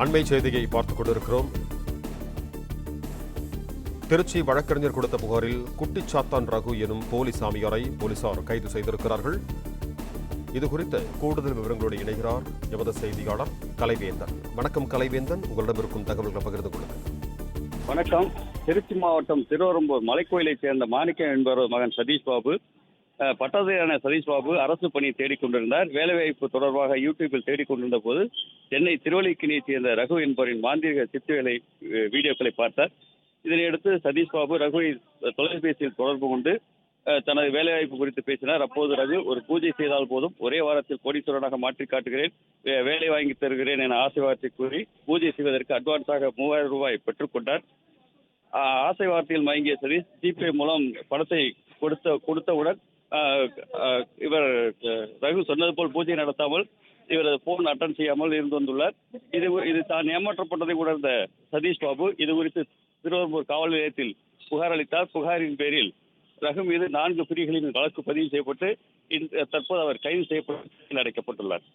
அண்மை செய்தியை பார்த்துக் கொண்டிருக்கிறோம். திருச்சி வழக்கறிஞர் கொடுத்த புகாரில் குட்டிச்சாத்தான் ரகு எனும் போலி சாமியாரை போலீசார் கைது செய்திருக்கிறார்கள். இதுகுறித்த கூடுதல் விவரங்களோடு இணைகிறார் எமது செய்தியாளர் கலைவேந்தன். வணக்கம் கலைவேந்தன், உங்களிடம் இருக்கும் தகவல்களை பகிர்ந்து கொள்ளுங்கள். வணக்கம். திருச்சி மாவட்டம் திருவெரும்பூர் மலைக்கோயிலைச் சேர்ந்த மாணிக்கம் என்பவர் மகன் சதீஷ் பாபு, பட்டதாரியான சதீஷ் பாபு அரசு பணி தேடிக்கொண்டிருந்தார். வேலைவாய்ப்பு தொடர்பாக யூடியூபில் தேடிக்கொண்டிருந்த போது சென்னை திருவல்லிக்கேணியைச் சேர்ந்த ரகு என்பவரின் மாந்திரிக சித்துவேலை வீடியோக்களை பார்த்தார். இதனையடுத்து சதீஷ் பாபு ரகுவை தொலைபேசியில் தொடர்பு கொண்டு தனது வேலைவாய்ப்பு குறித்து பேசினார். அப்போது ரகு, ஒரு பூஜை செய்தால் போதும், ஒரே வாரத்தில் கோடீஸ்வரனாக மாற்றி காட்டுகிறேன், வேலை வாங்கி தருகிறேன் என ஆசை வார்த்தை கூறி பூஜை செய்வதற்கு அட்வான்ஸாக 3000 ரூபாய் பெற்றுக் கொண்டார். ஆசை வார்த்தையில் மயங்கிய சதீஷ் ஜிபே மூலம் பணத்தை கொடுத்தவுடன் இவர் ரகு சொன்னது போல் பூஜை நடத்தாமல் இவரது போன் அட்டன் செய்யாமல் இருந்து வந்துள்ளார். இது தான் ஏமாற்றப்பட்டதை உணர்ந்த சதீஷ் பாபு இது குறித்து திருவெரும்பூர் காவல் நிலையத்தில் புகார் அளித்தார். புகாரின் பேரில் ரகு மீது 4 பிரிவுகளின் வழக்கு பதிவு செய்யப்பட்டு தற்போது அவர் கைது செய்யப்பட்டு அடைக்கப்பட்டுள்ளார்.